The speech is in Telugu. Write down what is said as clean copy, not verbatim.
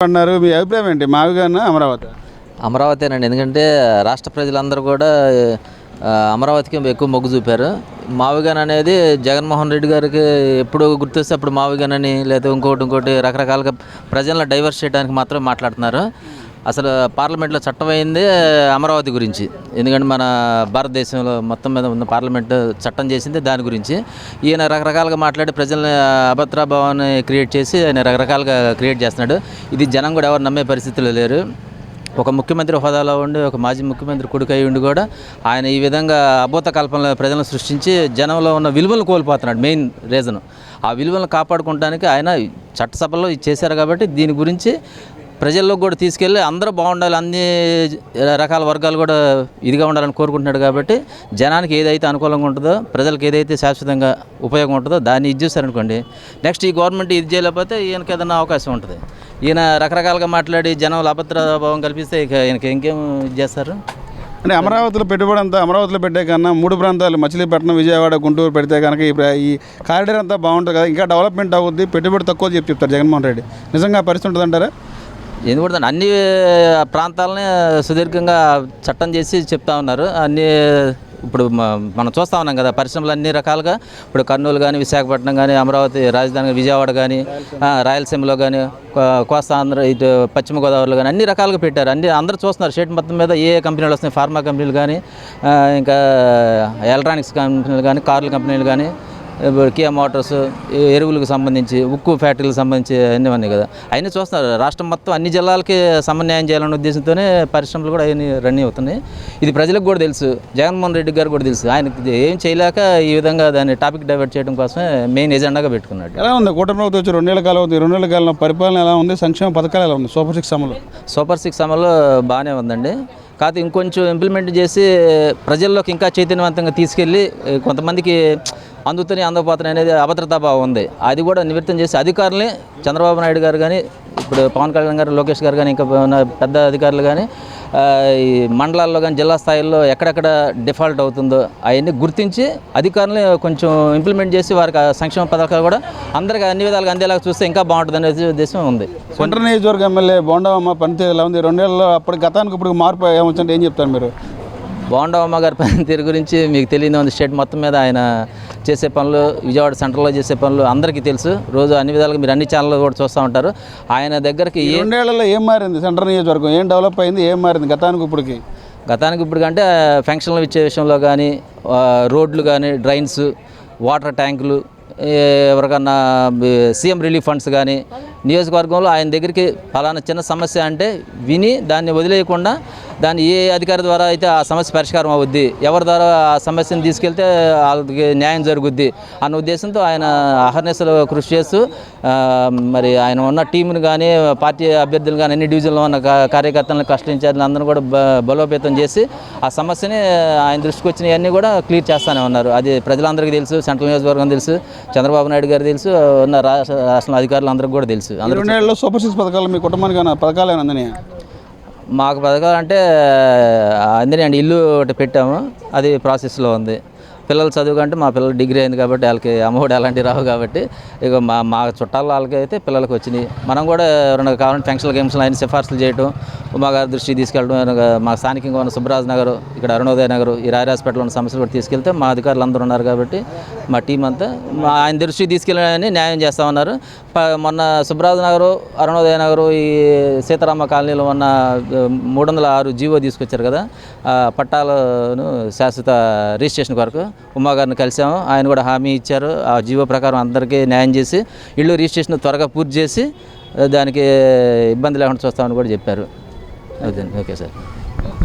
అన్నారు. మీ అభిప్రాయం ఏంటి? మావిగానా అమరావతి? అమరావతేనండి. ఎందుకంటే రాష్ట్ర ప్రజలందరూ కూడా అమరావతికి ఎక్కువ మొగ్గు చూపారు. మావిగాన్ అనేది జగన్మోహన్ రెడ్డి గారికి ఎప్పుడు గుర్తొస్తే అప్పుడు మావిగానని లేదా ఇంకోటి రకరకాలుగా ప్రజలను డైవర్ట్ చేయడానికి మాత్రమే మాట్లాడుతున్నారు. అసలు పార్లమెంట్లో చట్టం అయింది అమరావతి గురించి. ఎందుకంటే మన భారతదేశంలో మొత్తం మీద ఉన్న పార్లమెంట్ చట్టం చేసింది దాని గురించి. ఈయన రకరకాలుగా మాట్లాడి ప్రజల్ని అభద్రభావాన్ని క్రియేట్ చేసి ఆయన రకరకాలుగా క్రియేట్ చేస్తున్నాడు. ఇది జనం కూడా ఎవరు నమ్మే పరిస్థితుల్లో లేరు. ఒక ముఖ్యమంత్రి హోదాలో ఉండి ఒక మాజీ ముఖ్యమంత్రి కొడుకు అయి ఉండి కూడా ఆయన ఈ విధంగా అభూత కల్పనలో ప్రజలను సృష్టించి జనంలో ఉన్న విలువలను కోల్పోతున్నాడు. మెయిన్ రీజన్ ఆ విలువలను కాపాడుకోవడానికి ఆయన చట్టసభలో చేశారు. కాబట్టి దీని గురించి ప్రజల్లో కూడా తీసుకెళ్ళి అందరూ బాగుండాలి, అన్ని రకాల వర్గాలు కూడా ఇదిగా ఉండాలని కోరుకుంటున్నాడు. కాబట్టి జనానికి ఏదైతే అనుకూలంగా ఉంటుందో, ప్రజలకు ఏదైతే శాశ్వతంగా ఉపయోగం ఉంటుందో దాన్ని ఇది చేశారనుకోండి, నెక్స్ట్ ఈ గవర్నమెంట్ ఇది చేయలేకపోతే ఈయనకి ఏదైనా అవకాశం ఉంటుంది. ఈయన రకరకాలుగా మాట్లాడి జనంలో అభద్రభావం కల్పిస్తే ఇక ఈయనకి ఇంకేం ఇది చేస్తారు. అంటే అమరావతిలో పెట్టుబడి అంతా అమరావతిలో పెట్టే కన్నా 3 ప్రాంతాలు మచిలీపట్నం, విజయవాడ, గుంటూరు పెడితే కనుక ఈ కారిడార్ అంతా బాగుంటుంది కదా, ఇంకా డెవలప్మెంట్ అవుద్ది, పెట్టుబడి తక్కువ చెప్తారు జగన్మోహన్ రెడ్డి. నిజంగా పరిస్థితి ఉంటుంది అంటారా? ఎందుకంటే అన్ని ప్రాంతాలని సుదీర్ఘంగా చట్టం చేసి చెప్తా ఉన్నారు. అన్ని ఇప్పుడు మనం చూస్తూ ఉన్నాం కదా, పరిశ్రమలు అన్ని రకాలుగా. ఇప్పుడు కర్నూలు కానీ, విశాఖపట్నం కానీ, అమరావతి రాజధాని విజయవాడ కానీ, రాయలసీమలో కానీ, కోస్తా ఆంధ్ర, ఇటు పశ్చిమ గోదావరిలో కానీ అన్ని రకాలుగా పెట్టారు. అందరూ చూస్తున్నారు స్టేట్ మొత్తం మీద ఏ కంపెనీలు వస్తున్నాయి. ఫార్మా కంపెనీలు కానీ, ఇంకా ఎలక్ట్రానిక్స్ కంపెనీలు కానీ, కార్ల కంపెనీలు కానీ, కియా మోటార్స్, ఎరువులకు సంబంధించి, ఉక్కు ఫ్యాక్టరీలకు సంబంధించి అన్నీ కదా. అవన్నీ చూస్తున్నారు. రాష్ట్రం మొత్తం అన్ని జిల్లాలకి సమన్వయం చేయాలనే ఉద్దేశంతోనే పరిశ్రమలు కూడా అవన్నీ రన్ అవుతున్నాయి. ఇది ప్రజలకు కూడా తెలుసు, జగన్మోహన్ రెడ్డి గారు కూడా తెలుసు. ఆయనకి ఏం చేయలేక ఈ విధంగా దాన్ని టాపిక్ డైవర్ట్ చేయడం కోసమే మెయిన్ ఎజెండాగా పెట్టుకున్నాడు. ఎలా ఉంది కూటమి ప్రభుత్వం వచ్చి 2 ఏళ్ళ కాలం అవుతుంది. 2 ఏళ్ళ కాలంలో పరిపాలన ఎలా ఉంది? సంక్షేమ పథకాలు ఎలా ఉంది? సూపర్ సిక్స్ అమలు బాగానే ఉందండి. కాకపోతే ఇంకొంచెం ఇంప్లిమెంట్ చేసి ప్రజల్లోకి ఇంకా చైతన్యవంతంగా తీసుకెళ్ళి కొంతమందికి అందకపోతున్నాయి అనేది అభద్రతాభావం ఉంది. అది కూడా నివృత్తం చేసి అధికారులని చంద్రబాబు నాయుడు గారు కానీ, ఇప్పుడు పవన్ కళ్యాణ్ గారు, లోకేష్ గారు కానీ, ఇంకా పెద్ద అధికారులు కానీ ఈ మండలాల్లో కానీ జిల్లా స్థాయిల్లో ఎక్కడెక్కడ డిఫాల్ట్ అవుతుందో అవన్నీ గుర్తించి అధికారులని కొంచెం ఇంప్లిమెంట్ చేసి వారికి సంక్షేమ పథకాలు కూడా అందరికీ అన్ని విధాలుగా అందేలాగా చూస్తే ఇంకా బాగుంటుంది అనే ఉద్దేశం ఉంది. సెంట్రల్ నియోజకవర్గ ఎమ్మెల్యే బోండవమ్మ పనితీరు ఎలా ఉంది? 2 ఏళ్ళలో అప్పుడు గతానికి ఇప్పుడు మార్పు ఏమొచ్చింటే ఏం చెప్తారు మీరు? బోండవమ్మ గారి పనితీరు గురించి మీకు తెలియదు ఉంది. స్టేట్ మొత్తం మీద ఆయన చేసే పనులు, విజయవాడ సెంటర్లో చేసే పనులు అందరికీ తెలుసు. రోజు అన్ని విధాలుగా మీరు అన్ని ఛానల్లో కూడా చూస్తూ ఉంటారు. ఆయన దగ్గరికి 2 ఏళ్లలో ఏం మారింది? సెంట్రల్ నియోజకవర్గం ఏం డెవలప్ అయింది? ఏం మారింది గతానికి ఇప్పుడు కంటే ఫంక్షన్లు ఇచ్చే విషయంలో కానీ, రోడ్లు కానీ, డ్రైన్స్, వాటర్ ట్యాంకులు, ఎవరికన్నా సీఎం రిలీఫ్ ఫండ్స్ కానీ, నియోజకవర్గంలో ఆయన దగ్గరికి ఫలానా చిన్న సమస్య అంటే విని దాన్ని వదిలేయకుండా దాన్ని ఏ అధికారి ద్వారా అయితే ఆ సమస్య పరిష్కారం అవుద్ది, ఎవరి ద్వారా ఆ సమస్యను తీసుకెళ్తే వాళ్ళకి న్యాయం జరుగుద్ది అన్న ఉద్దేశంతో ఆయన అహర్నిశలు కృషి చేస్తూ మరి ఆయన ఉన్న టీంను కానీ, పార్టీ అభ్యర్థులు కానీ, అన్ని డివిజన్లో ఉన్న కార్యకర్తలను, కష్టించాలని అందరూ కూడా బలోపేతం చేసి ఆ సమస్యని ఆయన దృష్టికి వచ్చినవన్నీ కూడా క్లియర్ చేస్తూనే ఉన్నారు. అది ప్రజలందరికీ తెలుసు, సెంట్రల్ నియోజకవర్గం తెలుసు, చంద్రబాబు నాయుడు గారు తెలుసు, ఉన్న రాష్ట్ర అధికారులు అందరికీ కూడా తెలుసు. 2 ఏళ్ళలో సూపర్ సిక్స్ పథకాలు మీ కుటుంబానికి పథకాలు ఏమైనా అందినాయా? మాకు పథకాలు అంటే అందినాయండి. ఇల్లు ఒకటి పెట్టాము, అది ప్రాసెస్లో ఉంది. పిల్లలు చదువు అంటే మా పిల్లలు డిగ్రీ అయింది కాబట్టి వాళ్ళకి అమ్మఒడి అలాంటివి రావు. కాబట్టి ఇక మా చుట్టాల వాళ్ళకి అయితే పిల్లలకు వచ్చినాయి. మనం కూడా ఎవరైనా కావాలంటే ఫంక్షన్లు అయిన సిఫార్సులు చేయడం, ఉమాగారి దృష్టికి తీసుకెళ్ళడం, మా స్థానికంగా ఉన్న సుబ్బరాజ్ నగర్, ఇక్కడ అరుణోదయ నగర్, ఈ రాయరాజపేటలో ఉన్న సమస్యలు కూడా తీసుకెళ్తే మా అధికారులు అందరూ ఉన్నారు. కాబట్టి మా టీం అంతా ఆయన దృష్టికి తీసుకెళ్ళని న్యాయం చేస్తూ ఉన్నారు. మొన్న సుబ్బరాజ్ నగరు, అరుణోదయ నగరు, ఈ సీతారామ కాలనీలో ఉన్న 306 జీవో తీసుకొచ్చారు కదా, పట్టాలను శాశ్వత రిజిస్ట్రేషన్ కొరకు ఉమాగారిని కలిసాము. ఆయన కూడా హామీ ఇచ్చారు. ఆ జీవో ప్రకారం అందరికీ న్యాయం చేసి ఇళ్ళు రిజిస్ట్రేషన్ త్వరగా పూర్తి చేసి దానికి ఇబ్బంది లేకుండా చూస్తామని కూడా చెప్పారు. అదే ఓకే సార్.